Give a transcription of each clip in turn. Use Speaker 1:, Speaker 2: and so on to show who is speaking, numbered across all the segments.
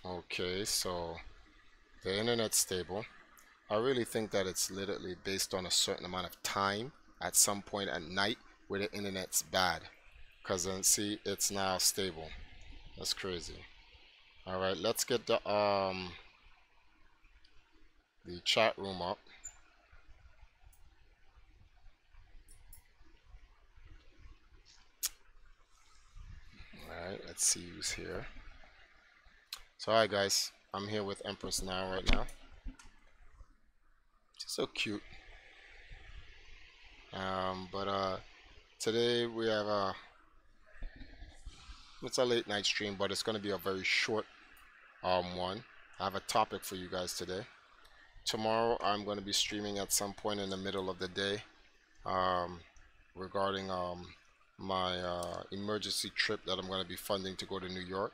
Speaker 1: Okay, so the internet's stable. I really think that it's literally based on a certain amount of time at some point at night where the internet's bad. Because then see, it's now stable. That's crazy. All right, let's get the chat room up. All right, let's see who's here. So, hi guys, I'm here with Empress now right now. She's so cute. But today we have it's a late night stream, but it's gonna be a very short one. I have a topic for you guys today. Tomorrow I'm going to be streaming at some point in the middle of the day um, regarding my emergency trip that I'm going to be funding to go to New York.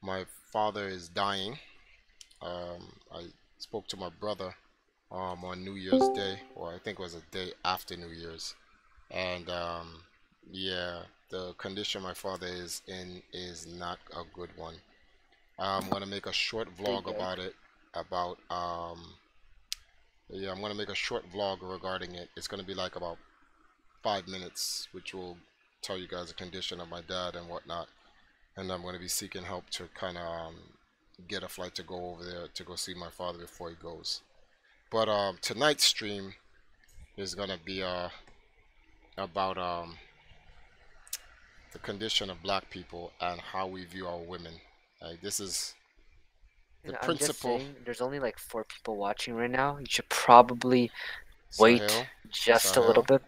Speaker 1: My father is dying. I spoke to my brother on New Year's Day, or I think it was a day after New Year's, and yeah, the condition my father is in is not a good one. I'm going to make a short vlog about it, about yeah, I'm gonna make a short vlog regarding it. It's gonna be like about 5 minutes, which will tell you guys the condition of my dad and whatnot. And I'm gonna be seeking help to kind of get a flight to go over there to go see my father before he goes. But tonight's stream is gonna be about the condition of black people and how we view our women. This is the
Speaker 2: I'm just
Speaker 1: principle.
Speaker 2: saying, there's only like 4 people watching right now. You should probably wait
Speaker 1: Sahel,
Speaker 2: just a little
Speaker 1: Sahel,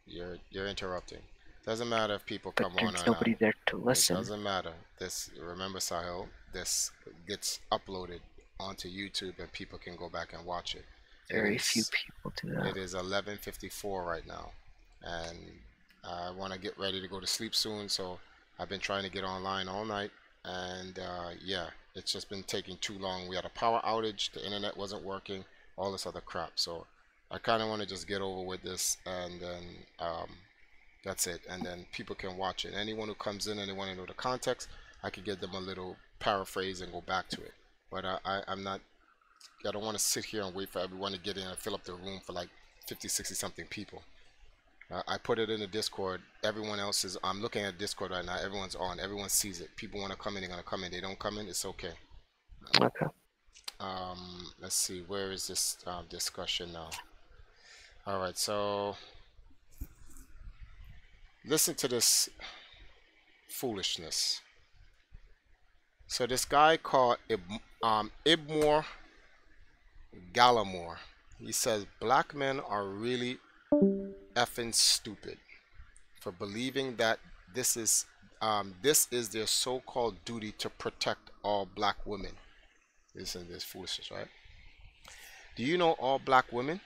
Speaker 2: bit.
Speaker 1: you're interrupting. Doesn't matter if people
Speaker 2: But
Speaker 1: come on
Speaker 2: there's
Speaker 1: or not.
Speaker 2: nobody there to
Speaker 1: It
Speaker 2: listen.
Speaker 1: doesn't matter. This remember Sahel. This gets uploaded onto YouTube and people can go back and watch it.
Speaker 2: Very few people do that.
Speaker 1: It is 11:54 right now, and I want to get ready to go to sleep soon. So I've been trying to get online all night, and yeah, it's just been taking too long. We had a power outage. The internet wasn't working. All this other crap. So I kind of want to just get over with this, and then that's it. And then people can watch it. Anyone who comes in and they want to know the context, I could give them a little paraphrase and go back to it. But I'm not, I don't want to sit here and wait for everyone to get in and fill up the room for like 50, 60 something people. I put it in the Discord. Everyone else is, I'm looking at Discord right now. Everyone's on. Everyone sees it. People want to come in, they're going to come in. They don't come in, it's okay.
Speaker 2: Okay.
Speaker 1: Let's see. Where is this discussion now? All right. So listen to this foolishness. So this guy called Ibmore Gallimore, he says black men are really effing stupid for believing that this is their so-called duty to protect all black women. Listen to this foolishness, right? Do you know all black women?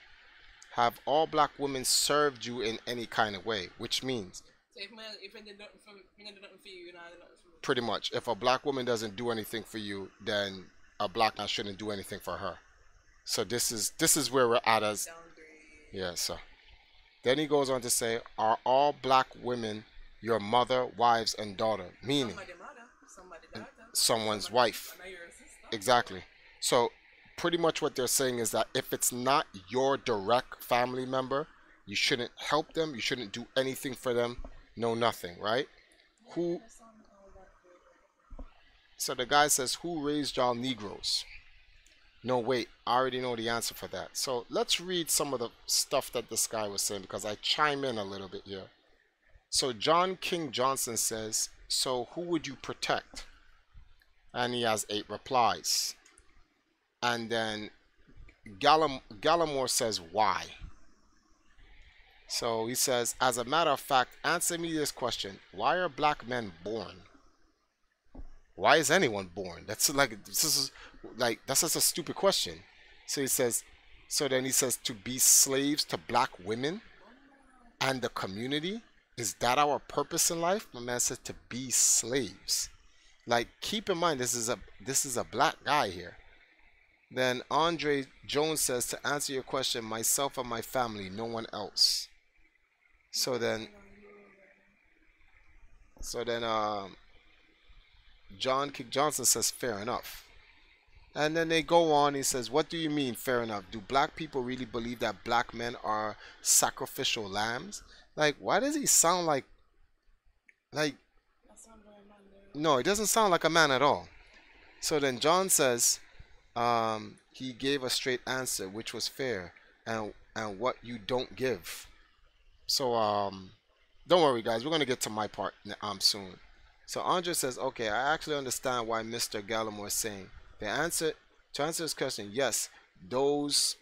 Speaker 1: Have all black women served you in any kind of way? Which means
Speaker 3: so if I did nothing for me, I did nothing for you, and I did nothing for me.
Speaker 1: Pretty much, if a black woman doesn't do anything for you, then a black man shouldn't do anything for her. So this is where we're at as yeah. So then he goes on to say, are all black women your mother, wives, and daughter? Meaning
Speaker 3: Somebody mother, somebody daughter,
Speaker 1: someone's
Speaker 3: somebody,
Speaker 1: wife.
Speaker 3: and your sister.
Speaker 1: Exactly. So pretty much what they're saying is that if it's not your direct family member, you shouldn't help them. You shouldn't do anything for them. No, nothing, right? Who? So the guy says, who raised y'all Negroes? No, wait, I already know the answer for that. So let's read some of the stuff that this guy was saying because I chime in a little bit here. So John King Johnson says, so who would you protect? And he has 8 replies. And then Gallimore says, why? So he says, as a matter of fact, answer me this question. Why are black men born? Why is anyone born? That's just a stupid question. So he says, so then he says to be slaves to black women and the community. Is that our purpose in life? My man said to be slaves. Like keep in mind this is a black guy here. Then Andre Jones says to answer your question, myself and my family, no one else. So then so then John Kick Johnson says fair enough. And then they go on. He says, what do you mean, fair enough? Do black people really believe that black men are sacrificial lambs? Like, why does he sound like,
Speaker 3: That's not very Monday.
Speaker 1: no, he doesn't sound like a man at all. So then John says, he gave a straight answer, which was fair, and what you don't give. So, don't worry, guys. We're going to get to my part soon. So Andre says, okay, I actually understand why Mr. Gallimore is saying. To answer his question, yes, those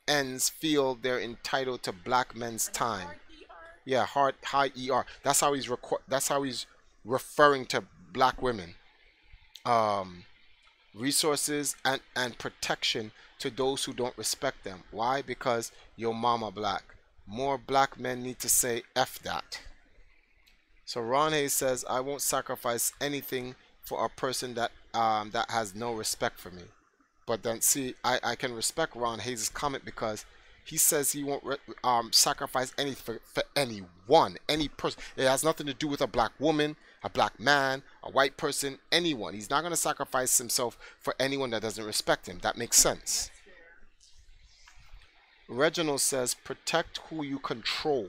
Speaker 1: ends feel they're entitled to black men's time. Yeah, high ER. That's how he's referring to black women. Resources and protection to those who don't respect them. Why? Because your mama black. More black men need to say F that. So Ron Hayes says, I won't sacrifice anything for a person that that has no respect for me. But then see, I can respect Ron Hayes' comment because he says he won't sacrifice anything for anyone, any person. It has nothing to do with a black woman, a black man, a white person, anyone. He's not going to sacrifice himself for anyone that doesn't respect him. That makes sense. Reginald says, protect who you control.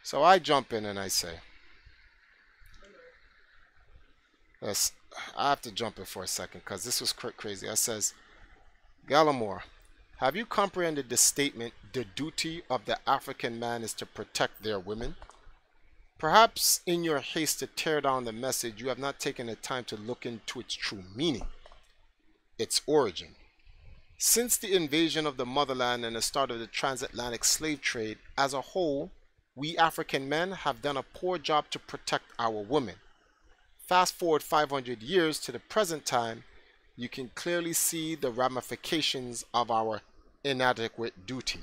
Speaker 1: So I jump in and I say, yes, I have to jump in for a second because this was crazy. I says, Gallimore, have you comprehended the statement, the duty of the African man is to protect their women? Perhaps in your haste to tear down the message, you have not taken the time to look into its true meaning, its origin. Since the invasion of the motherland and the start of the transatlantic slave trade, as a whole, we African men have done a poor job to protect our women. Fast forward 500 years to the present time, you can clearly see the ramifications of our inadequate duty.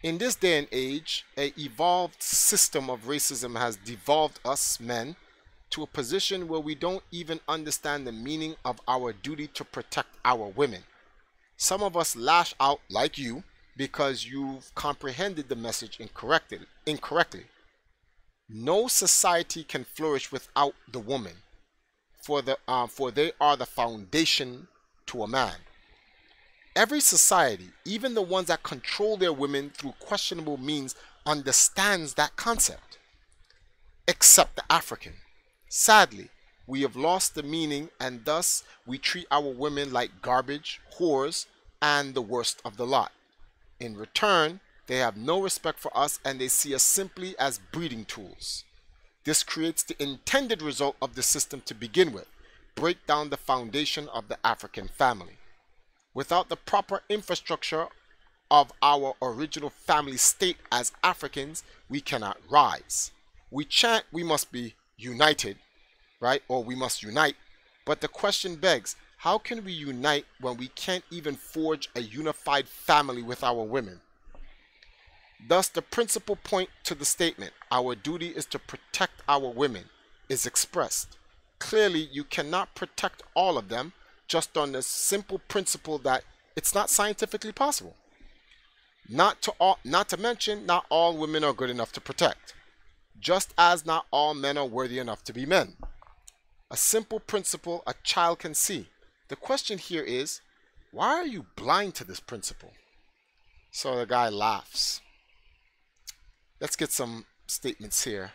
Speaker 1: In this day and age, an evolved system of racism has devolved us men to a position where we don't even understand the meaning of our duty to protect our women. Some of us lash out like you because you've comprehended the message incorrectly. No society can flourish without the woman, for they are the foundation to a man. Every society, even the ones that control their women through questionable means, understands that concept, except the African. Sadly, we have lost the meaning, and thus we treat our women like garbage, whores, and the worst of the lot. In return, they have no respect for us and they see us simply as breeding tools. This creates the intended result of the system to begin with: break down the foundation of the African family. Without the proper infrastructure of our original family state as Africans, we cannot rise. We chant we must be united, right? Or we must unite. But the question begs, how can we unite when we can't even forge a unified family with our women? Thus, the principal point to the statement, our duty is to protect our women, is expressed. Clearly, you cannot protect all of them just on the simple principle that it's not scientifically possible. Not to mention, not all women are good enough to protect, just as not all men are worthy enough to be men. A simple principle a child can see. The question here is, why are you blind to this principle? So the guy laughs. Let's get some statements here.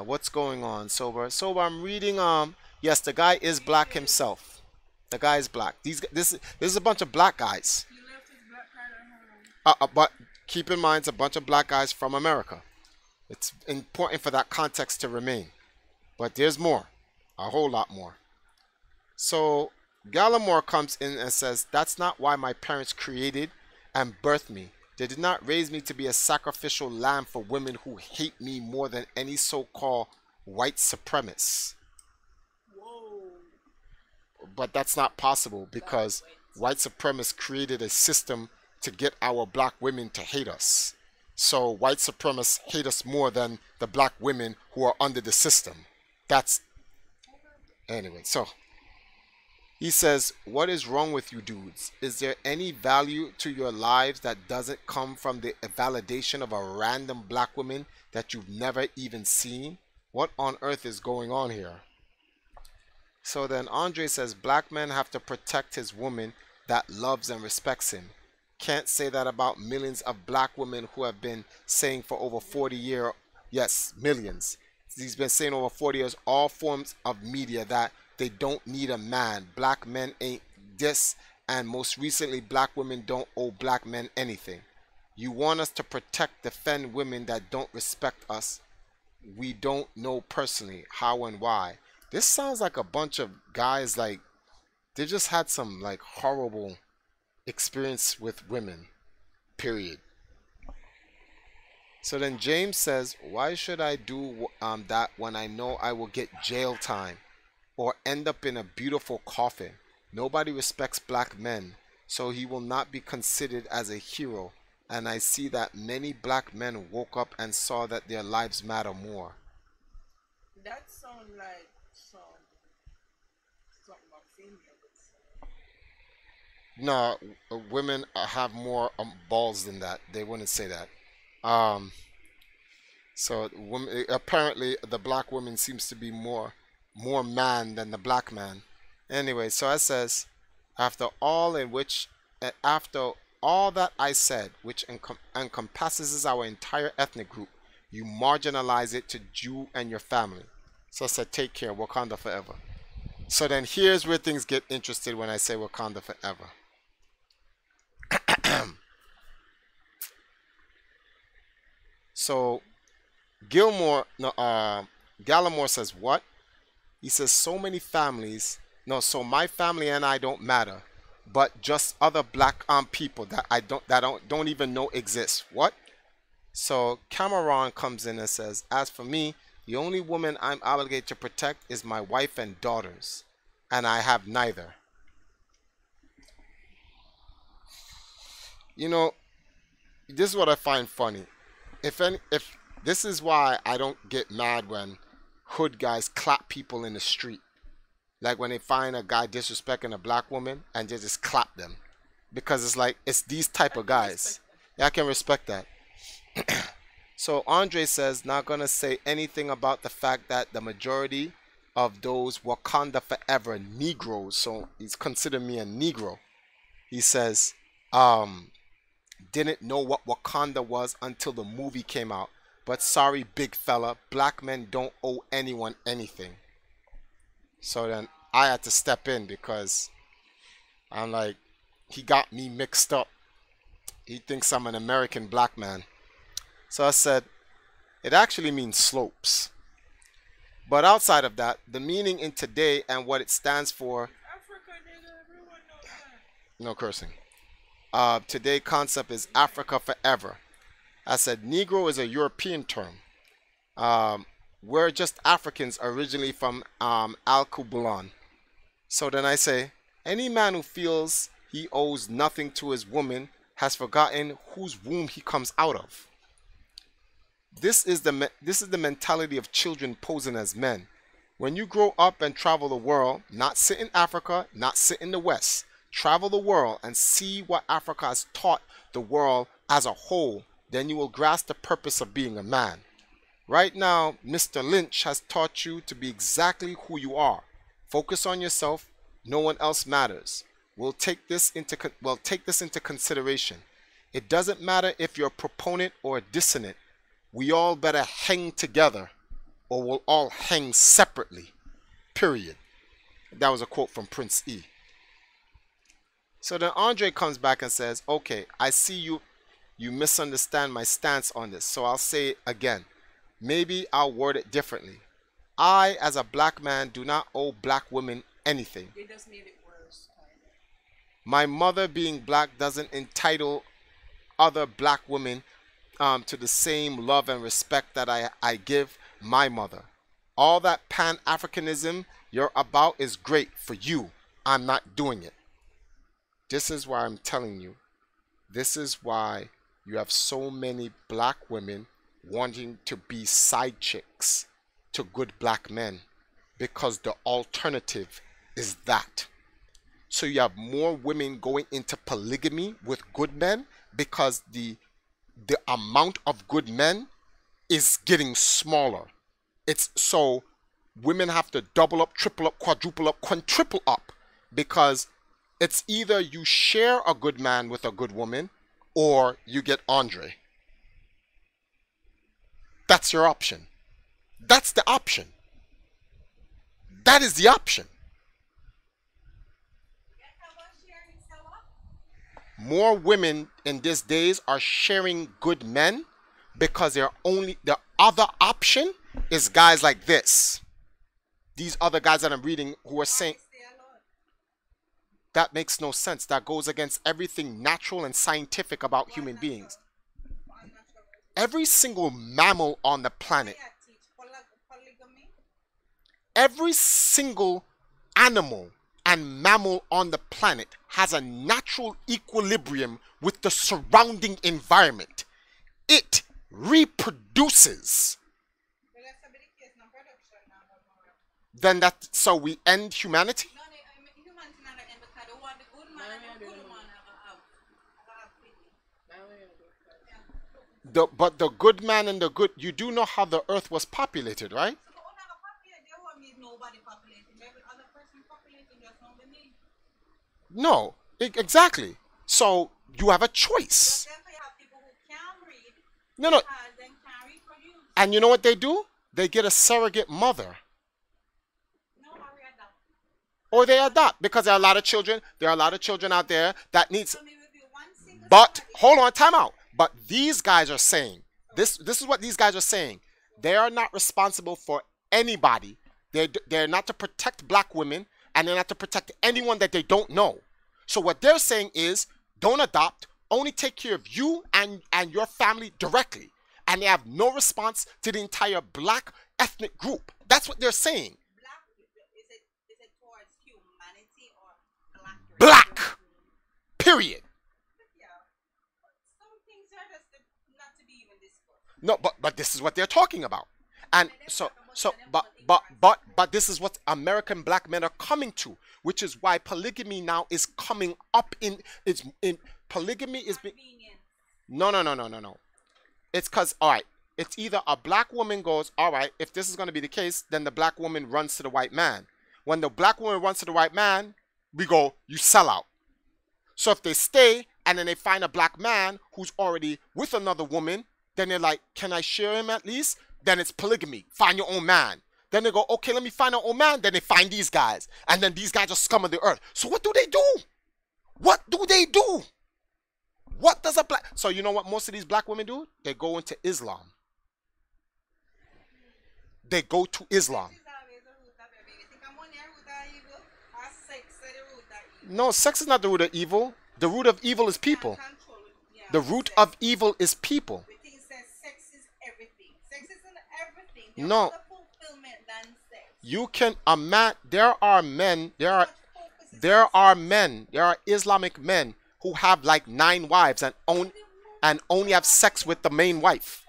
Speaker 1: What's going on, Sober? Sober, I'm reading, yes, the guy is black himself. The guy is black. This is a bunch of black guys.
Speaker 3: He left his black card at home.
Speaker 1: But keep in mind, it's a bunch of black guys from America. It's important for that context to remain. But there's more. A whole lot more. So Gallimore comes in and says, that's not why my parents created and birthed me. They did not raise me to be a sacrificial lamb for women who hate me more than any so-called white supremacists.
Speaker 3: Whoa.
Speaker 1: But that's not possible because white supremacists created a system to get our black women to hate us. So white supremacists hate us more than the black women who are under the system. That's... Anyway, so... He says, what is wrong with you dudes? Is there any value to your lives that doesn't come from the validation of a random black woman that you've never even seen? What on earth is going on here? So then Andre says black men have to protect his woman that loves and respects him. Can't say that about millions of black women who have been saying for over 40 years, yes, millions. He's been saying over 40 years, all forms of media, that they don't need a man. Black men ain't this, and most recently, black women don't owe black men anything. You want us to protect, defend women that don't respect us. We don't know personally how and why. This sounds like a bunch of guys, like they just had some like horrible experience with women, period. So then James says, why should I do that when I know I will get jail time or end up in a beautiful coffin? Nobody respects black men, so he will not be considered as a hero. And I see that many black men woke up and saw that their lives matter more.
Speaker 3: That sound like something a female would say.
Speaker 1: No, women have more balls than that. They wouldn't say that. Um, so women, apparently the black woman seems to be more man than the black man. Anyway, so it says, after all in which after all that I said, which encompasses our entire ethnic group, you marginalize it to you and your family. So I said, take care, Wakanda forever. So then here's where things get interested when I say Wakanda forever. So Gilmore, no, Gallimore says what? He says so many families. No, so my family and I don't matter, but just other black people that I don't even know exist. What? So Cameron comes in and says, as for me, the only woman I'm obligated to protect is my wife and daughters, and I have neither. You know, this is what I find funny. If this is why I don't get mad when hood guys clap people in the street. Like when they find a guy disrespecting a black woman and they just clap them. Because it's like, it's these type of guys. Yeah, I can respect that. So Andre says, not gonna say anything about the fact that the majority of those Wakanda forever Negroes, so he's considered me a Negro. He says, didn't know what Wakanda was until the movie came out. But sorry, big fella, black men don't owe anyone anything. So then I had to step in because I'm like, he got me mixed up. He thinks I'm an American black man. So I said, it actually means slopes. But outside of that, the meaning in today and what it stands for,
Speaker 3: Africa, nigga, everyone knows that.
Speaker 1: no cursing. Today concept is Africa forever. I said Negro is a European term. We're just Africans originally from Al-Kubulan. So then I say, any man who feels he owes nothing to his woman has forgotten whose womb he comes out of. This is the mentality of children posing as men. When you grow up and travel the world, not sit in Africa, not sit in the West, travel the world and see what Africa has taught the world as a whole, then you will grasp the purpose of being a man. Right now, Mr. Lynch has taught you to be exactly who you are. Focus on yourself. No one else matters. We'll take this into consideration. It doesn't matter if you're a proponent or a dissonant. We all better hang together or we'll all hang separately. Period. That was a quote from Prince E. So then Andre comes back and says, okay, I see you misunderstand my stance on this, so I'll say it again. Maybe I'll word it differently. I, as a black man, do not owe black women anything.
Speaker 3: They just made it worse.
Speaker 1: My mother being black doesn't entitle other black women to the same love and respect that I give my mother. All that Pan-Africanism you're about is great for you. I'm not doing it. This is why I'm telling you. This is why you have so many black women wanting to be side chicks to good black men, because the alternative is that. So you have more women going into polygamy with good men because the amount of good men is getting smaller. It's so women have to double up, triple up, quadruple up, quintuple up, because it's either you share a good man with a good woman or you get Andre. That's your option. That's the option. That is the option. More women in these days are sharing good men because the other option is guys like this. These other guys that I'm reading who are saying that makes no sense. That goes against everything natural and scientific about human beings. Every single mammal on the planet, every single animal and mammal on the planet has a natural equilibrium with the surrounding environment. It reproduces. Then so we end humanity? But the good man and the good, you do know how the earth was populated, right? No, exactly. So you have a choice. No. And you know what they do? They get a surrogate mother. Or they adopt, because there are a lot of children. There are a lot of children out there that needs. But hold on, time out. But these guys are saying this is what these guys are saying. They are not responsible for anybody. They're not to protect black women, and they're not to protect anyone that they don't know. So what they're saying is, don't adopt, only take care of you and your family directly. And they have no response to the entire black ethnic group. That's what they're saying.
Speaker 3: Is it towards humanity or
Speaker 1: black? Period. No, but this is what they're talking about. And but this is what American black men are coming to, which is why polygamy now is coming up in polygamy is being. No. It's because, all right, it's either a black woman goes, all right, if this is going to be the case, then the black woman runs to the white man. When the black woman runs to the white man, we go, you sell out. So if they stay and then they find a black man who's already with another woman, then they're like, can I share him at least? Then it's polygamy. Find your own man. Then they go, okay, let me find our own man. Then they find these guys. And then these guys are scum of the earth. So what do they do? What do they do? What does a black... So you know what most of these black women do? They go into Islam. They go to Islam. No, sex is not the root of evil. The root of evil is people. The root of evil is people. No. You can, a man, there are Islamic men who have like 9 wives and only have sex with the main wife.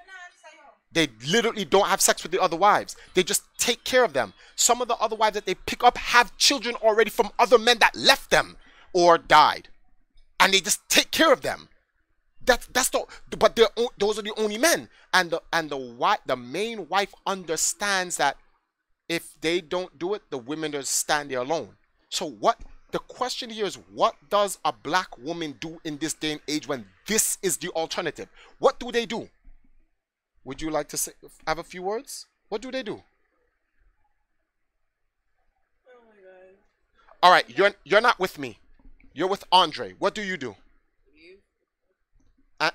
Speaker 1: They literally don't have sex with the other wives. They just take care of them. Some of the other wives that they pick up have children already from other men that left them or died. And they just take care of them. But those are the only men. And the main wife understands that if they don't do it, the women just stand there alone. So the question here is, what does a black woman do in this day and age when this is the alternative? What do they do? Would you like to have a few words? What do they do?
Speaker 3: Oh my God.
Speaker 1: All right, you're not with me. You're with Andre. What do you do?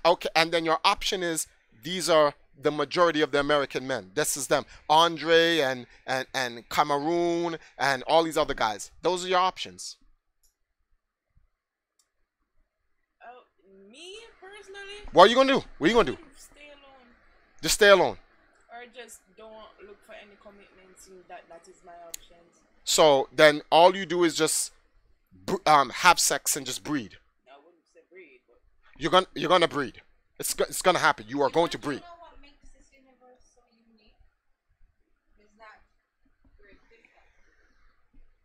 Speaker 1: Okay, and then your option is, these are the majority of the American men. This is them. Andre and Cameroon and all these other guys. Those are your options.
Speaker 3: Me personally?
Speaker 1: What are you going to do? What are you going to do?
Speaker 3: Stay alone.
Speaker 1: Just stay alone.
Speaker 3: Or just don't look for any commitments. That is my options.
Speaker 1: So then all you do is just have sex and just breed.
Speaker 3: I wouldn't say breed, but
Speaker 1: You're gonna breed. It's gonna happen. You are going to breed.
Speaker 4: You know what makes this universe so unique? Is that we're different.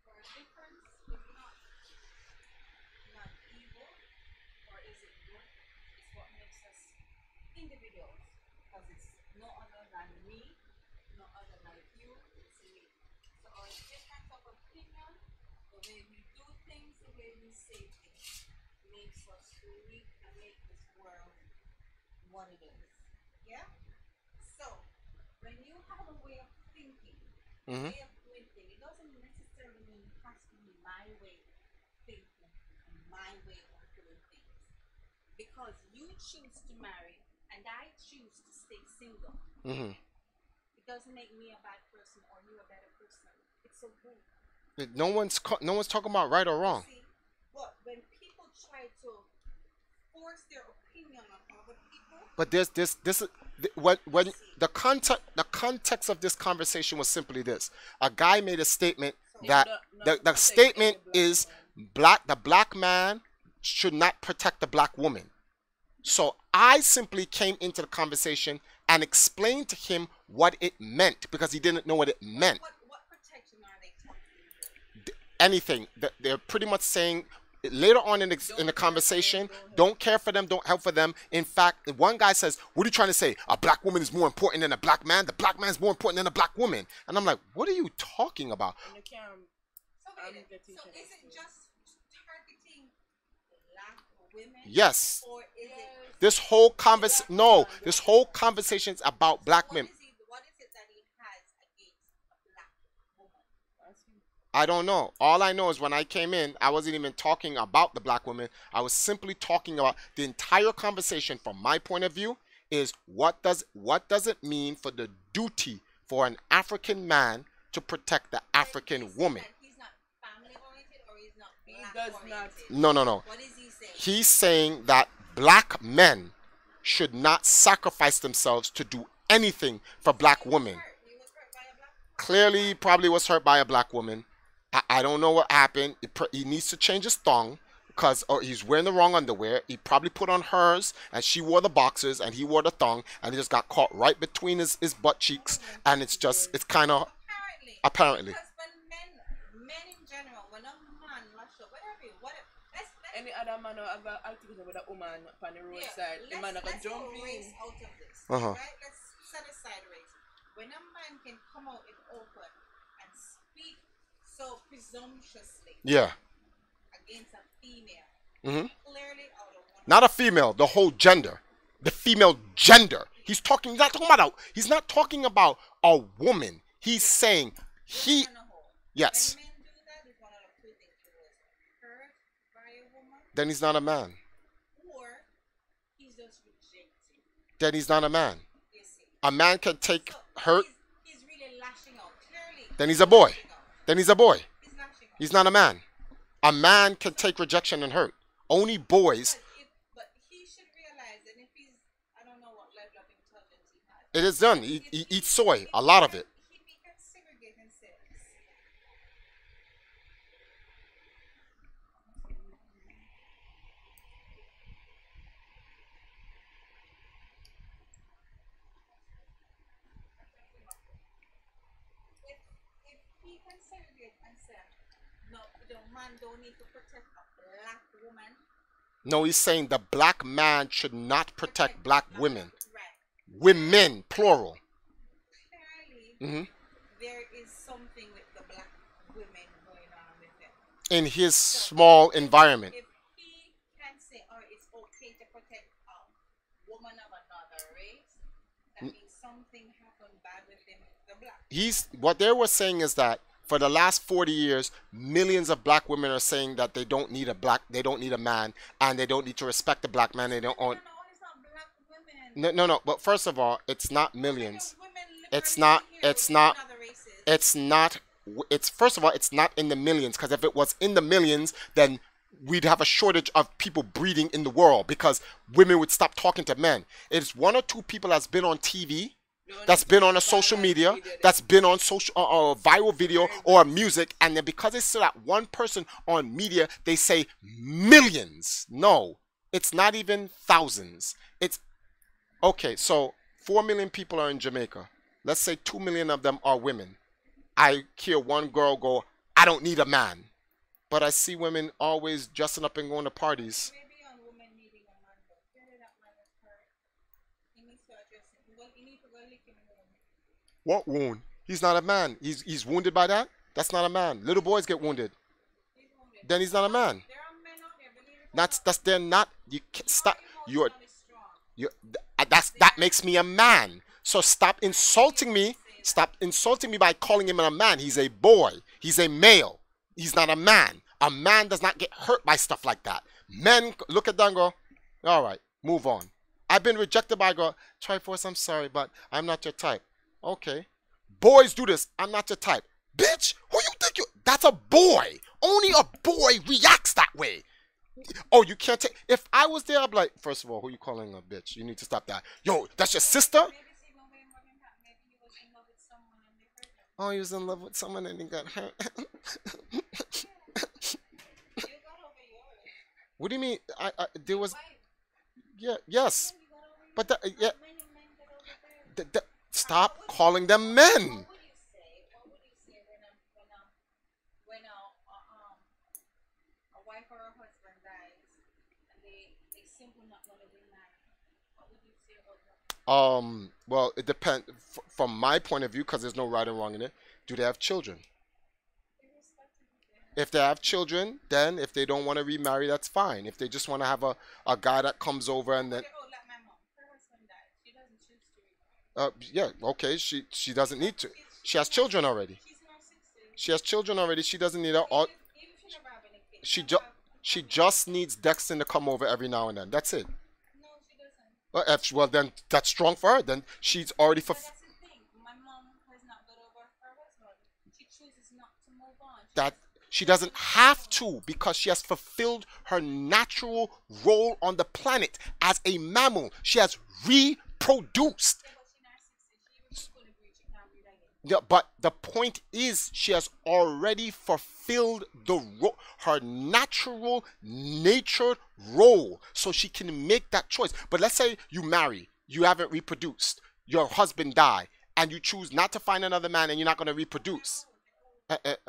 Speaker 4: Our difference is not evil, or is it good? It's what makes us individuals. Because it's no other than me, no other than way we do things, the way we say things, makes us unique and make this world what it is. Yeah? So, when you have a way of thinking,
Speaker 1: Mm-hmm.
Speaker 4: way of doing things, it doesn't necessarily mean it has to be my way of thinking and my way of doing things. Because you choose to marry and I choose to stay single.
Speaker 1: Mm-hmm.
Speaker 4: It doesn't make me a bad person or you a better person. It's a rule.
Speaker 1: No one's talking about right or wrong.
Speaker 4: See, but when people try to force their opinion on other people,
Speaker 1: But when the context of this conversation was simply this: a guy made a statement that the statement is the black man should not protect the black woman. So I simply came into the conversation and explained to him what it meant because he didn't know what it meant.
Speaker 4: what protection are they talking about?
Speaker 1: Anything. They're pretty much saying later on in the conversation, don't care for them, don't help for them. In fact, one guy says, what are you trying to say? A black woman is more important than a black man? The black man is more important than a black woman. And I'm like, what are you talking about?
Speaker 3: And you can't.
Speaker 4: So is it just targeting black women?
Speaker 1: Yes.
Speaker 4: Or is it
Speaker 1: This whole conversation is about black men.
Speaker 4: what is it that he has against a black woman?
Speaker 1: I don't know. All I know is when I came in, I wasn't even talking about the black woman. I was simply talking about the entire conversation from my point of view is what does it mean for the duty for an African man to protect the African woman?
Speaker 4: He's not family oriented or he's not
Speaker 3: He
Speaker 4: black
Speaker 3: does
Speaker 4: oriented.
Speaker 3: not.
Speaker 1: No.
Speaker 4: What is he saying?
Speaker 1: He's saying that black men should not sacrifice themselves to do anything for black women.
Speaker 4: He was hurt by a black woman.
Speaker 1: Clearly, he probably was hurt by a black woman. I don't know what happened. He needs to change his thong because he's wearing the wrong underwear. He probably put on hers and she wore the boxers and he wore the thong and he just got caught right between his butt cheeks and it's kind of apparently.
Speaker 4: Because when men in general, when a man lash up, whatever, let's
Speaker 3: Any other man who have an activity with a woman on the roadside, the man
Speaker 4: let's
Speaker 3: can jump
Speaker 4: go
Speaker 3: in.
Speaker 4: race out of this,
Speaker 1: Uh-huh.
Speaker 4: right? Let's set aside race. When a man can come out in open and speak so presumptuously
Speaker 1: Yeah.
Speaker 4: against a female,
Speaker 1: Hmm.
Speaker 4: clearly out of one.
Speaker 1: Not a female, the whole gender. The female gender. He's not talking about a woman. He's saying he
Speaker 4: On a whole.
Speaker 1: yes.
Speaker 4: When men do that, it's one of the two things. He was hurt by a woman,
Speaker 1: Then he's not a man.
Speaker 4: or he's just rejecting.
Speaker 1: Then he's not a man.
Speaker 4: You see.
Speaker 1: A man can take
Speaker 4: So
Speaker 1: hurt.
Speaker 4: He's really lashing out. Clearly.
Speaker 1: Then he's a boy.
Speaker 4: lashing out.
Speaker 1: Then he's a boy.
Speaker 4: He's lashing out.
Speaker 1: He's not a man. A man can take rejection and hurt. Only boys.
Speaker 4: But he should realize that if he's, I don't know what level of intelligence he has.
Speaker 1: It is done. He eats soy, a lot of it.
Speaker 4: He can segregate himself. If he can segregate himself, no, the man don't need to protect a black woman.
Speaker 1: No, he's saying the black man should not protect black women.
Speaker 4: Right.
Speaker 1: Women, plural.
Speaker 4: Clearly,
Speaker 1: Hmm.
Speaker 4: there is something with the black women going on with them.
Speaker 1: In his small environment.
Speaker 4: If he can say, oh, it's okay to protect a woman of another race, that means something happened bad with them, the black.
Speaker 1: What they were saying is that for the last 40 years, millions of black women are saying that they don't need a man, and they don't need to respect the black man. They don't own.
Speaker 4: No, it's not black women.
Speaker 1: No. But first of all, it's not millions.
Speaker 4: Women
Speaker 1: It's
Speaker 4: liberally
Speaker 1: not.
Speaker 4: here
Speaker 1: It's
Speaker 4: with
Speaker 1: not.
Speaker 4: other races.
Speaker 1: It's not. It's first of all, it's not in the millions. Because if it was in the millions, then we'd have a shortage of people breeding in the world because women would stop talking to men. It's one or two people that's been on TV, that's been on a social media, that's been on social viral video or music, and then because they see that one person on media, they say millions. No, it's not even thousands. It's okay. So 4 million people are in Jamaica. Let's say 2 million of them are women. I hear one girl go, "I don't need a man," but I see women always dressing up and going to parties.
Speaker 4: Maybe on women needing a man, but clearly that man is hurt. He needs to address him. He needs to go lick him in the wound.
Speaker 1: What wound? He's not a man. He's wounded by that? That's not a man. Little boys get wounded. then he's not a man.
Speaker 4: There are men out there, believe it or
Speaker 1: That's
Speaker 4: not.
Speaker 1: they're not. You can't stop. You're
Speaker 4: Emotionally strong.
Speaker 1: that makes me a man. So stop insulting me. Stop insulting me by calling him a man. He's a boy. He's a male. He's not a man. A man does not get hurt by stuff like that. Men look at them and go, all right, move on. I've been rejected by a girl. Triforce, I'm sorry, but I'm not your type. Okay. Boys do this. I'm not your type. Bitch, who you think you? That's a boy. Only a boy reacts that way. Oh, you can't take. If I was there, I'd be like, first of all, who you calling a bitch? You need to stop that. Yo, that's your sister?
Speaker 4: Maybe see no way more than that. Maybe he was in love with someone and they hurt him.
Speaker 1: Oh, he was in love with someone and he got hurt.
Speaker 4: You got over yours.
Speaker 1: What do you mean? There was,
Speaker 4: Why?
Speaker 1: yeah, yes,
Speaker 4: You got over yours.
Speaker 1: but that, yeah.
Speaker 4: Many men get over theirs.
Speaker 1: Stop calling them men.
Speaker 4: What would you say? What would you say when a wife or a husband dies and they simply not gonna be married? What would you say about that?
Speaker 1: Well, it depends. From my point of view, because there's no right or wrong in it. Do they have children?
Speaker 4: Irrespective of their
Speaker 1: If they have children, then if they don't want to remarry, that's fine. If they just want to have a guy that comes over and then,
Speaker 4: okay, oh, like my mom. Her husband died. She doesn't choose to remarry.
Speaker 1: yeah, okay, she doesn't need to. She has children already.
Speaker 4: She's now 60.
Speaker 1: She has children already. She doesn't need a. All,
Speaker 4: Even if she never have any kids.
Speaker 1: she
Speaker 4: never
Speaker 1: just
Speaker 4: have-
Speaker 1: she just needs Dexter to come over every now and then. That's it.
Speaker 4: No, she doesn't.
Speaker 1: Well, then that's strong for her. Then she's already
Speaker 4: But
Speaker 1: for
Speaker 4: that's the thing. My mom has not got over her husband. She chooses not to move on.
Speaker 1: that. She doesn't have to because she has fulfilled her natural role on the planet as a mammal. She has reproduced.
Speaker 4: Yeah, but she's not 60. She was going to breach. She can't breathe again.
Speaker 1: Yeah, but the point is, she has already fulfilled her natural, natured role, so she can make that choice. But let's say you marry, you haven't reproduced, your husband died, and you choose not to find another man, and you're not going to reproduce.
Speaker 4: What kind of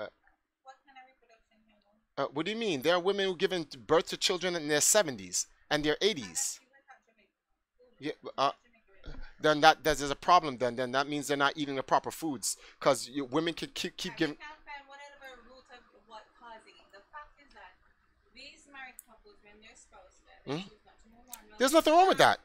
Speaker 4: reproduction you know?
Speaker 1: What do you mean? There are women who given birth to children in their 70s and their 80s.
Speaker 4: She went out Jamaica.
Speaker 1: Yeah, then there's a problem. Then that means they're not eating the proper foods because women can keep giving.
Speaker 4: You can't find whatever root of what causing it. The fact is that these married couples, when their spouse died, they choose not to move on. Now,
Speaker 1: There's nothing wrong with that.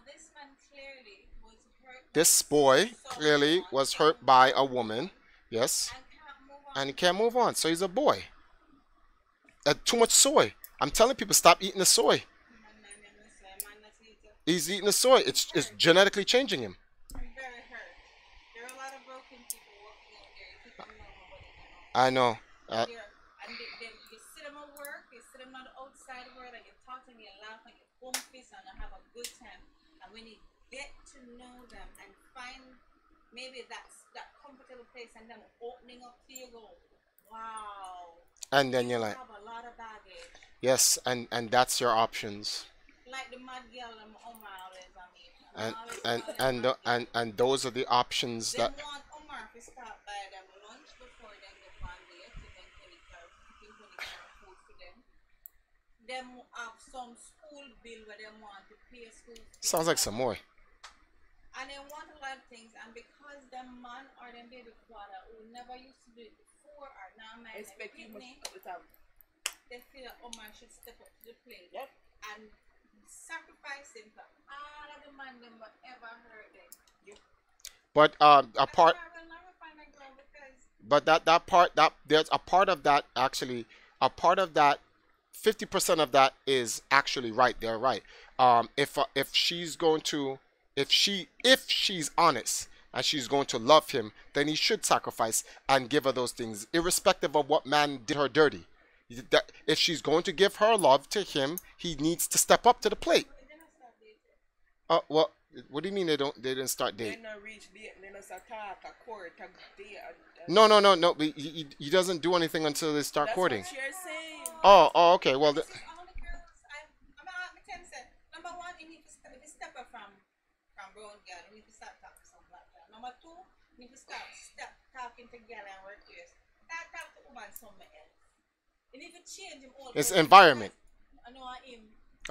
Speaker 4: This man clearly was hurt.
Speaker 1: This boy clearly was hurt by a woman, yes,
Speaker 4: And can't move on.
Speaker 1: and he can't move on, so he's a boy. Too much soy. I'm telling people stop eating the soy. He's eating the soy. It's genetically changing him.
Speaker 4: I'm very hurt. There are a lot of broken people walking out there. You don't know nobody know.
Speaker 1: I know.
Speaker 4: And you sit them at work, you sit them on the outside world, and you talk to them, you laugh, and you boom fist, and you have a good time. And when you get to know them and find maybe that comfortable place, and them opening up to you, go, wow.
Speaker 1: And then you're like,
Speaker 4: have a lot of baggage.
Speaker 1: yes, and that's your options.
Speaker 4: Like the mad girl and Omar always on me.
Speaker 1: And those are the options
Speaker 4: Them
Speaker 1: that.
Speaker 4: want Omar to start by them lunch before them go on date to them 20 food for them. Them have some school bill where they want to pay school fees.
Speaker 1: Sounds like some more.
Speaker 4: And they want a lot of things, and because them man or them baby father who never used to do it before or now man
Speaker 3: Expect you much
Speaker 4: kidney,
Speaker 3: of the time.
Speaker 4: they feel that Omar should step up to the plate
Speaker 3: Yep.
Speaker 4: and sacrifice him for all of the man them will ever heard them.
Speaker 1: But a part,
Speaker 4: I will never find a girl because
Speaker 1: but that part that there's a part of that actually, a part of that, 50% of that is actually right. They're right. If she's going to, if she's honest and she's going to love him, then he should sacrifice and give her those things, irrespective of what man did her dirty. That if she's going to give her love to him, he needs to step up to the plate.
Speaker 4: they don't start dating.
Speaker 1: Well, what do you mean they didn't start
Speaker 3: They
Speaker 1: dating?
Speaker 3: not reach date, they not start talk, a court, a date.
Speaker 1: No. He doesn't do anything until they start
Speaker 3: That's
Speaker 1: courting.
Speaker 3: what you're saying.
Speaker 1: Oh, okay. Well,
Speaker 4: This is all the girls. I'm at my 10 cent. Number one, you need to step up from brown girl. You need to start talking to some black girl. Number two, you need to start talking to girl and work here. Start talking to woman somewhere else. You need to change him all.
Speaker 1: it's environment.
Speaker 4: I know him.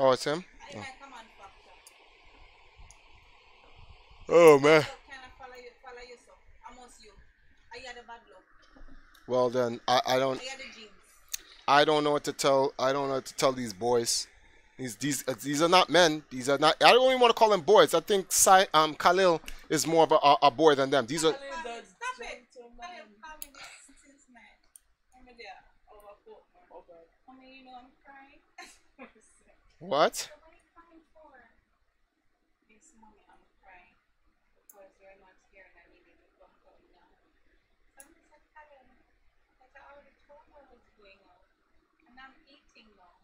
Speaker 1: Oh, it's him.
Speaker 4: I like command factor.
Speaker 1: Oh man.
Speaker 4: So can I follow you so? Almost you. I had the bad luck.
Speaker 1: Well then, I don't.
Speaker 4: I had the genes.
Speaker 1: I don't know what to tell. I don't know what to tell these boys. These are not men. These are not. I don't even want to call them boys. I think Khalil is more of a boy than them. These are.
Speaker 3: Khalil the
Speaker 4: Stop it. I
Speaker 3: gentleman.
Speaker 4: am calming this since man. I'm there. Oh,
Speaker 3: Oh God.
Speaker 4: I mean, you know, I'm crying.
Speaker 1: What?
Speaker 4: So what are you crying for? Yes, mommy, I'm crying because you're not here and I needed to come home now. Somebody said, Karen, like I already told her what's going on. And I'm eating now.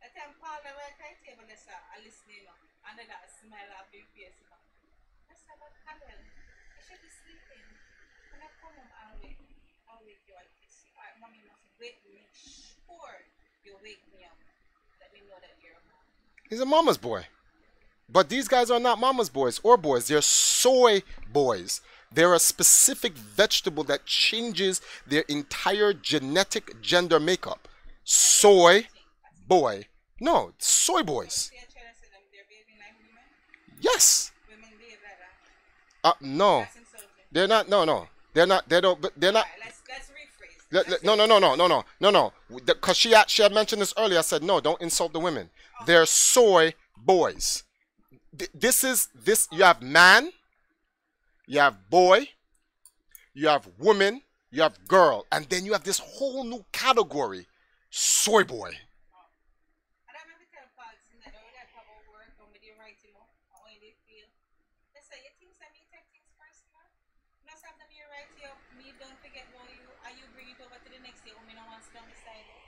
Speaker 4: That time Paul, I went right here, but I listening now. And I got a smile off your face now. I said, but Karen, you should be sleeping. When I come home, I'll wake you and kiss you. Alright, mommy must wake me. Sure, you wake me up. Let me know that you're home.
Speaker 1: He's a mama's boy. But these guys are not mama's boys or boys. They're soy boys. They're a specific vegetable that changes their entire genetic gender makeup. Soy boy. No, soy boys.
Speaker 4: So you're trying to say them they're behaving like women?
Speaker 1: Yes.
Speaker 4: Women behave like that.
Speaker 1: No.
Speaker 4: That's insulting.
Speaker 1: They're not. No. They're not. They don't. But they're not.
Speaker 4: Alright, let's rephrase.
Speaker 1: No. Because she had mentioned this earlier. I said no. Don't insult the women. They're soy boys. This. You have man. You have boy. You have woman. You have girl, and then you have this whole new category, soy boy.
Speaker 4: I don't remember tell Paul that all that about work or when they write him up or when they feel. They say, you think that me take things personal? No, sometimes you write you up, me don't forget about you, and you bring it over to the next day when me no want to stand beside you.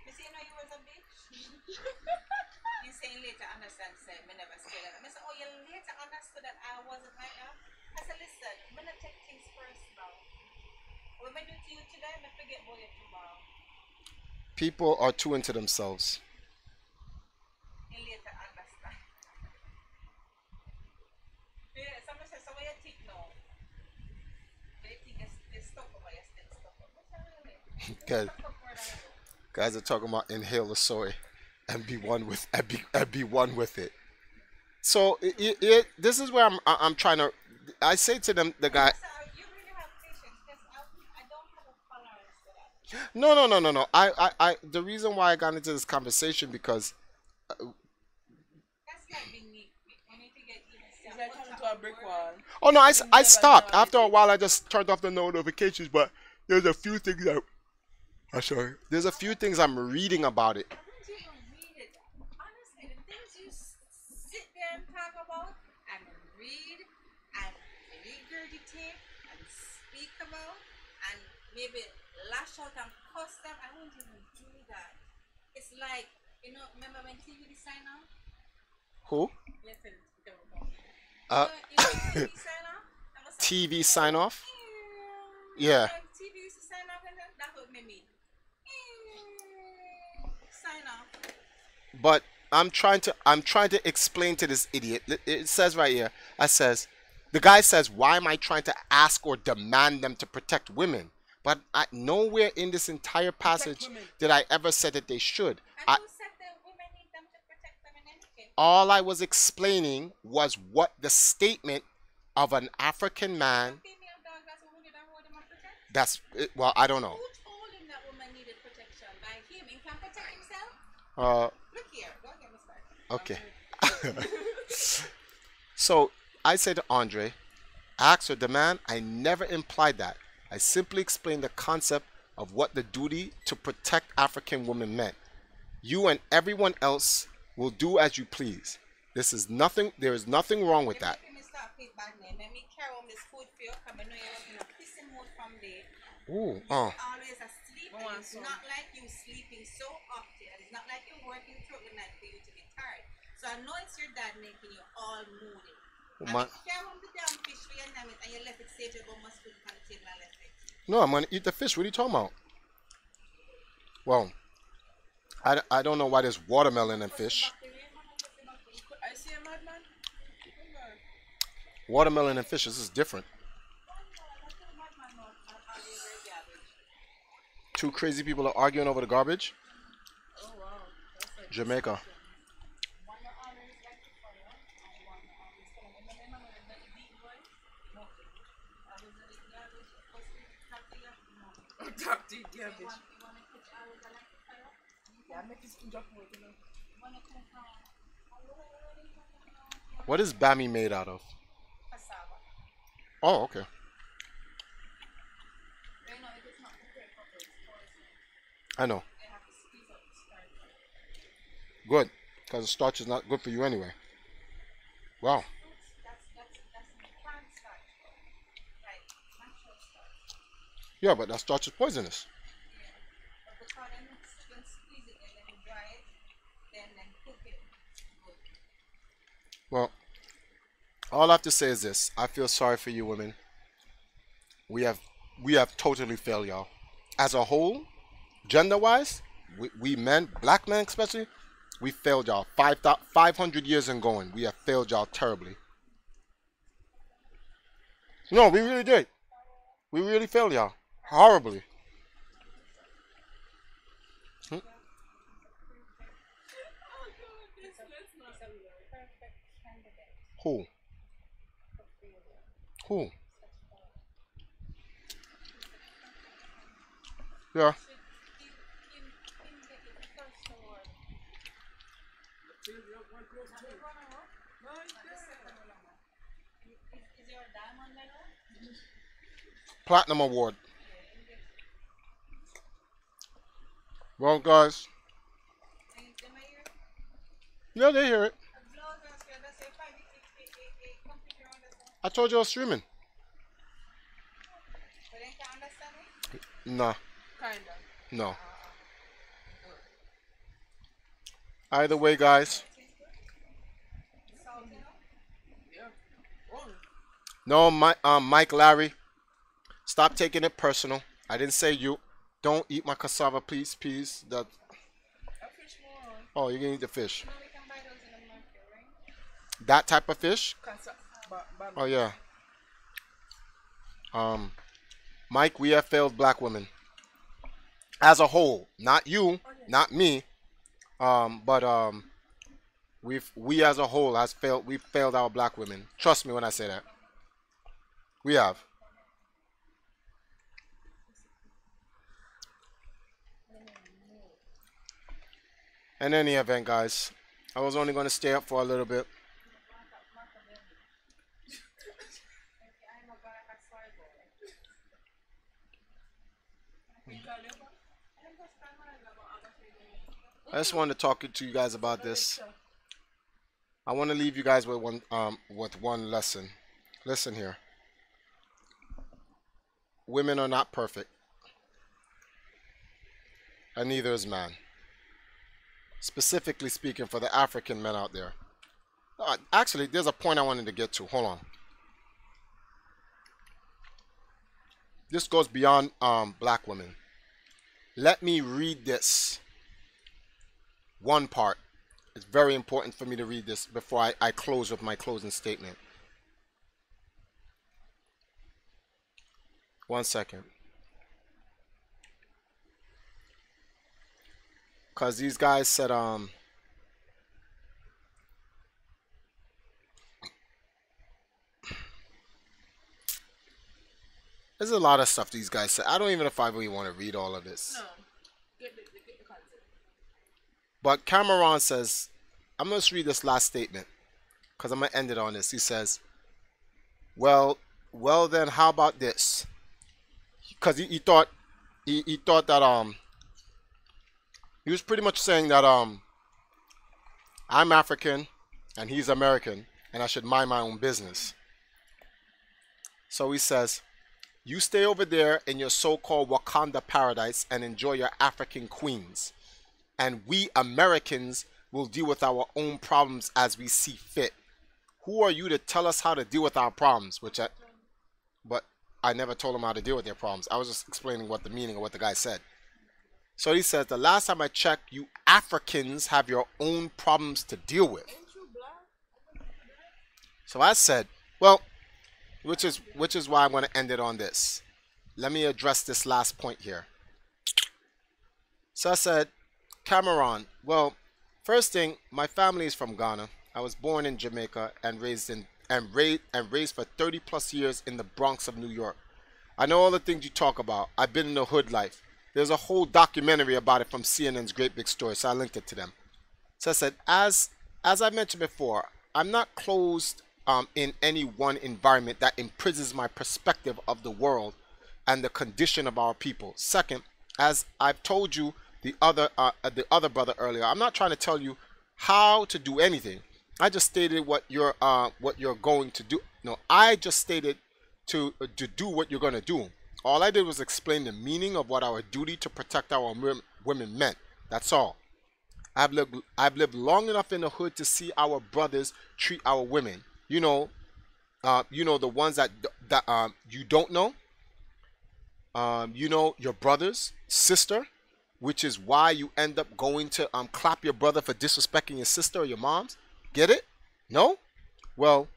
Speaker 4: You say, you know you was a bitch? You saying later understand, say, me never say that. I say, oh, you later understood that I wasn't like that? I said, listen, me not take things personal. When I do to you today, I forget about you tomorrow.
Speaker 1: People are too into themselves.
Speaker 4: You later understand. Yeah, someone says, so what you think now? They think you're stuck up or you're still stuck up. What's that really?
Speaker 1: Good.
Speaker 4: Stuck up more than you.
Speaker 1: Guys are talking about inhale the soy and be one with and be one with it. So this is where I'm trying to. I say to them, the guy.
Speaker 4: So you really have patience because I don't have a tolerance for that.
Speaker 1: No. I the reason why I got into this conversation because
Speaker 4: That's like being neat. We need to get even
Speaker 3: It's like coming to a brick wall.
Speaker 1: oh no, I stopped after a while. I just turned off the notifications, but there's a few things that I'm sorry. There's a few things I'm reading about it.
Speaker 4: I don't even read it. Honestly, the things you sit there and talk about and read and regurgitate and speak about and maybe lash out and cuss them, I won't even do that. It's like, you know, remember when TV sign off?
Speaker 1: Who?
Speaker 4: Listen, don't. You know TV sign off? I was like,
Speaker 1: TV sign off? Yeah.
Speaker 4: When TV used to sign off and that would make me sign off.
Speaker 1: But I'm trying to explain to this idiot. It says right here. The guy says, why am I trying to ask or demand them to protect women? But nowhere in this entire passage
Speaker 3: women.
Speaker 1: did I ever say that they should.
Speaker 4: And who said that women need them to protect them in any case?
Speaker 1: All I was explaining was what the statement of an African man.
Speaker 4: Female dog that's a wounded and hold him and protect?
Speaker 1: That's well, I don't know.
Speaker 4: Who told him that women needed protection? By him. He can protect himself? Look here. Don't get me started.
Speaker 1: Okay. So I said to Andre, ask or demand. I never implied that. I simply explained the concept of what the duty to protect African women meant. You and everyone else will do as you please. There is nothing wrong with that.
Speaker 4: If you start with bad name, let me carry on this food for you because I know you was in a pissing mood from there.
Speaker 1: Ooh,
Speaker 4: Always asleep.
Speaker 3: Go
Speaker 4: And
Speaker 3: on,
Speaker 4: it's
Speaker 3: son.
Speaker 4: not like you sleeping so often. It's not like you're working through the night for you to be tired. So I know it's your dad making you all moody. And
Speaker 1: My-
Speaker 4: you carry on the damn fish for your name and you left it safe to go must food on the table and left it.
Speaker 1: no, I'm gonna eat the fish. What are you talking about? Well, I don't know why there's watermelon and fish.
Speaker 3: I see a madman.
Speaker 1: Watermelon and fish. This is different. Two crazy people are arguing over the garbage.
Speaker 3: Oh wow. That's like
Speaker 1: Jamaica.
Speaker 3: top deep garbage. Yeah, make it skin just more, you know.
Speaker 1: What is Bami made out of?
Speaker 4: Cassava.
Speaker 1: Oh, okay.
Speaker 4: But you know, it is not prepared properly. It's poison.
Speaker 1: I know.
Speaker 4: They have to squeeze out the starch.
Speaker 1: Good. Because the starch is not good for you anyway. Wow.
Speaker 4: That's plant starch, like natural starch.
Speaker 1: Yeah, but that starch is poisonous.
Speaker 4: Yeah. But because then squeeze it and then dry it, then cook it. Good.
Speaker 1: Well, all I have to say is this. I feel sorry for you women. We have totally failed y'all. As a whole, gender-wise, we men, black men especially, we failed y'all. 500 years and going, we have failed y'all terribly. No, we really did. We really failed y'all. Horribly. Hmm?
Speaker 3: Oh, God, this let's not.
Speaker 4: Perfect candidate
Speaker 1: Who?
Speaker 4: for failure.
Speaker 1: Who?
Speaker 4: Such a
Speaker 1: Yeah.
Speaker 4: should him get the first award.
Speaker 3: One close
Speaker 4: Not
Speaker 3: to
Speaker 4: the
Speaker 3: it.
Speaker 4: runner up,
Speaker 3: No, it's
Speaker 4: not the
Speaker 3: there.
Speaker 4: second runner. Is there a diamond medal?
Speaker 1: Platinum award.
Speaker 4: Yeah, him get
Speaker 1: Well, guys.
Speaker 4: them a year.
Speaker 1: Yeah, they hear it.
Speaker 4: A blouse and skirt, that's a five a computer understand.
Speaker 1: I told you I was streaming.
Speaker 4: But they can understand it.
Speaker 1: Nah,
Speaker 3: Kinda.
Speaker 1: no. Either way, guys.
Speaker 4: Salt, you know?
Speaker 3: Yeah. Oh,
Speaker 1: No, Mike Larry. Stop taking it personal. I didn't say you. Don't eat my cassava, please, please. That.
Speaker 3: I fish more.
Speaker 1: Oh, you can eat the fish.
Speaker 4: You know we can buy those in the market, right?
Speaker 1: That type of fish.
Speaker 3: But
Speaker 1: Oh yeah. Mike, we have failed black women as a whole. Not you, not me. But we as a whole has failed. We failed our black women. Trust me when I say that. We have. In any event, guys, I was only going to stay up for a little bit.
Speaker 4: I'm a Baraka soy boy.
Speaker 1: I just wanted to talk to you guys about this. I want to leave you guys with one lesson. Listen here. Women are not perfect, and neither is man. Specifically speaking, for the African men out there. Actually, there's a point I wanted to get to. Hold on. This goes beyond black women. Let me read this. One part. It's very important for me to read this before I close with my closing statement. 1 second. Because these guys said, there's a lot of stuff these guys said. I don't even know if I really want to read all of this.
Speaker 3: no. Get the concept.
Speaker 1: But Cameron says, I'm going to read this last statement because I'm going to end it on this. He says, well then how about this? Because he thought that he was pretty much saying that I'm African and he's American and I should mind my own business. So he says, you stay over there in your so-called Wakanda paradise and enjoy your African queens. And we Americans will deal with our own problems as we see fit. Who are you to tell us how to deal with our problems? But I never told them how to deal with their problems. I was just explaining what the meaning of what the guy said. So he says, the last time I checked, you Africans have your own problems to deal with.
Speaker 3: Ain't you black?
Speaker 1: So I said, well, which is why I want to end it on this. Let me address this last point here. So I said, Cameron, well, first thing, my family is from Ghana. I was born in Jamaica and raised for 30 plus years in the Bronx of New York. I know all the things you talk about. I've been in the hood life. There's a whole documentary about it from CNN's Great Big Story, so I linked it to them. So I said, as I mentioned before, I'm not closed in any one environment that imprisons my perspective of the world and the condition of our people. Second, as I've told you, the other brother earlier, I'm not trying to tell you how to do anything. I just stated what you're going to do. No, I just stated to do what you're going to do. All I did was explain the meaning of what our duty to protect our women meant. That's all. I've lived long enough in the hood to see our brothers treat our women. You know the ones that you don't know. You know your brother's sister, which is why you end up going to clap your brother for disrespecting your sister or your mom's. Get it? No? Well,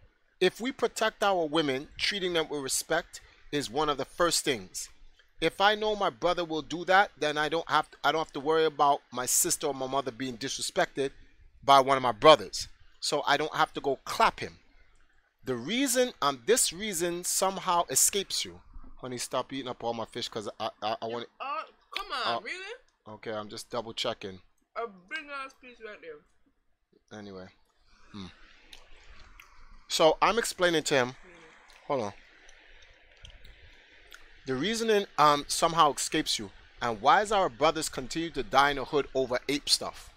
Speaker 1: if we protect our women, treating them with respect is one of the first things. If I know my brother will do that, then I don't have to worry about my sister or my mother being disrespected by one of my brothers. So I don't have to go clap him. The reason this reason somehow escapes you. Honey, stop eating up all my fish because I want it.
Speaker 3: Come on, really?
Speaker 1: Okay, I'm just double checking.
Speaker 3: A big ass piece right there.
Speaker 1: Anyway. So I'm explaining to him. Hold on. The reasoning somehow escapes you. And why does our brothers continue to die in the hood over ape stuff?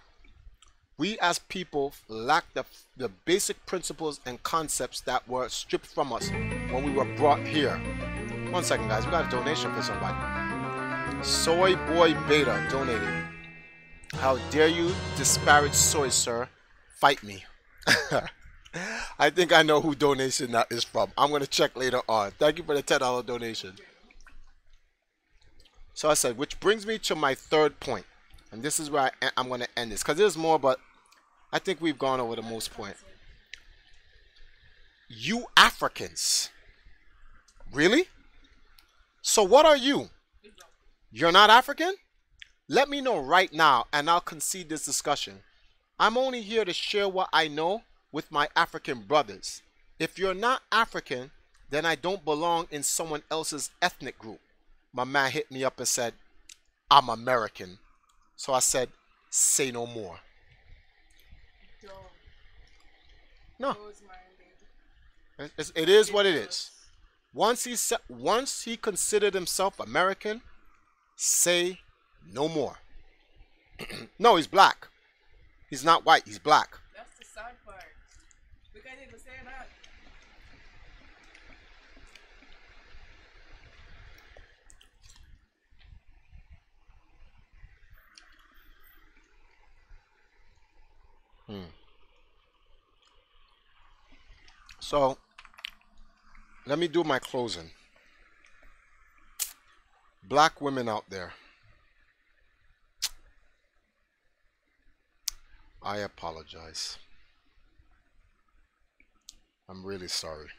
Speaker 1: We as people lack the basic principles and concepts that were stripped from us when we were brought here. 1 second, guys. We got a donation for somebody. Soy Boy Beta donated. How dare you disparage soy, sir? Fight me. I think I know who donation that is from. I'm going to check later on. Thank you for the $10 donation. So I said, which brings me to my third point. And this is where I'm going to end this. Because there's more, but I think we've gone over the most point. You Africans. Really? So what are you? You're not African? Let me know right now and I'll concede this discussion. I'm only here to share what I know with my African brothers. If you're not African, then I don't belong in someone else's ethnic group. My man hit me up and said, I'm American. So I said, say no more. No. It is what it is. Once he considered himself American, say no more. No, he's black. He's not white, he's black.
Speaker 3: That's the sad part. We can't even say that.
Speaker 1: So, let me do my closing. Black women out there, I apologize. I'm really sorry.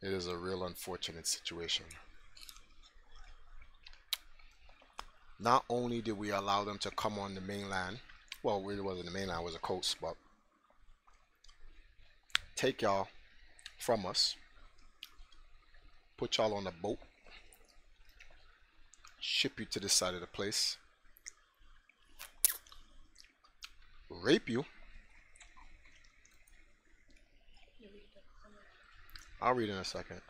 Speaker 1: It is a real unfortunate situation. Not only did we allow them to come on the mainland, well, it really wasn't the mainland, it was a coast, but take y'all from us, put y'all on a boat, ship you to this side of the place, rape you. I'll read in a second.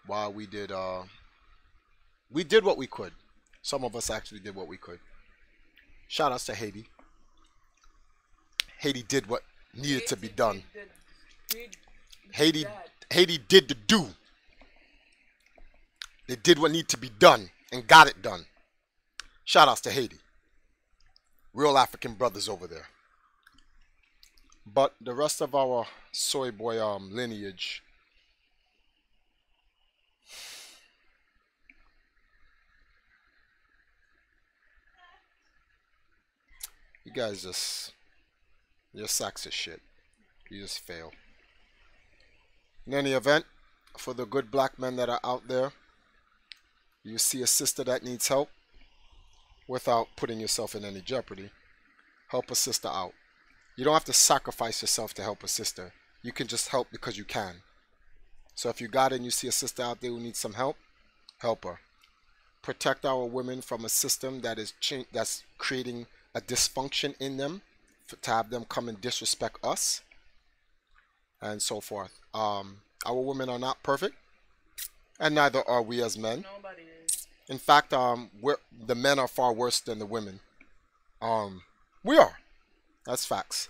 Speaker 1: While we did what we could. Some of us actually did what we could. Shout outs to Haiti. Haiti did what needed to be done. Haiti did the do. They did what needed to be done and got it done. Shout outs to Haiti. Real African brothers over there. But the rest of our soy boy lineage, you guys you're sacks of shit. You just fail. In any event, for the good black men that are out there, you see a sister that needs help, without putting yourself in any jeopardy, help a sister out. You don't have to sacrifice yourself to help a sister. You can just help because you can. So if you got it and you see a sister out there who needs some help, help her. protect our women from a system that is that's creating a dysfunction in them, to have them come and disrespect us and so forth. Our women are not perfect, and neither are we as men.
Speaker 3: Nobody is.
Speaker 1: In fact, the men are far worse than the women. We are. That's facts.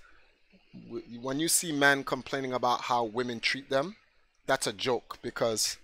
Speaker 1: When you see men complaining about how women treat them, that's a joke, because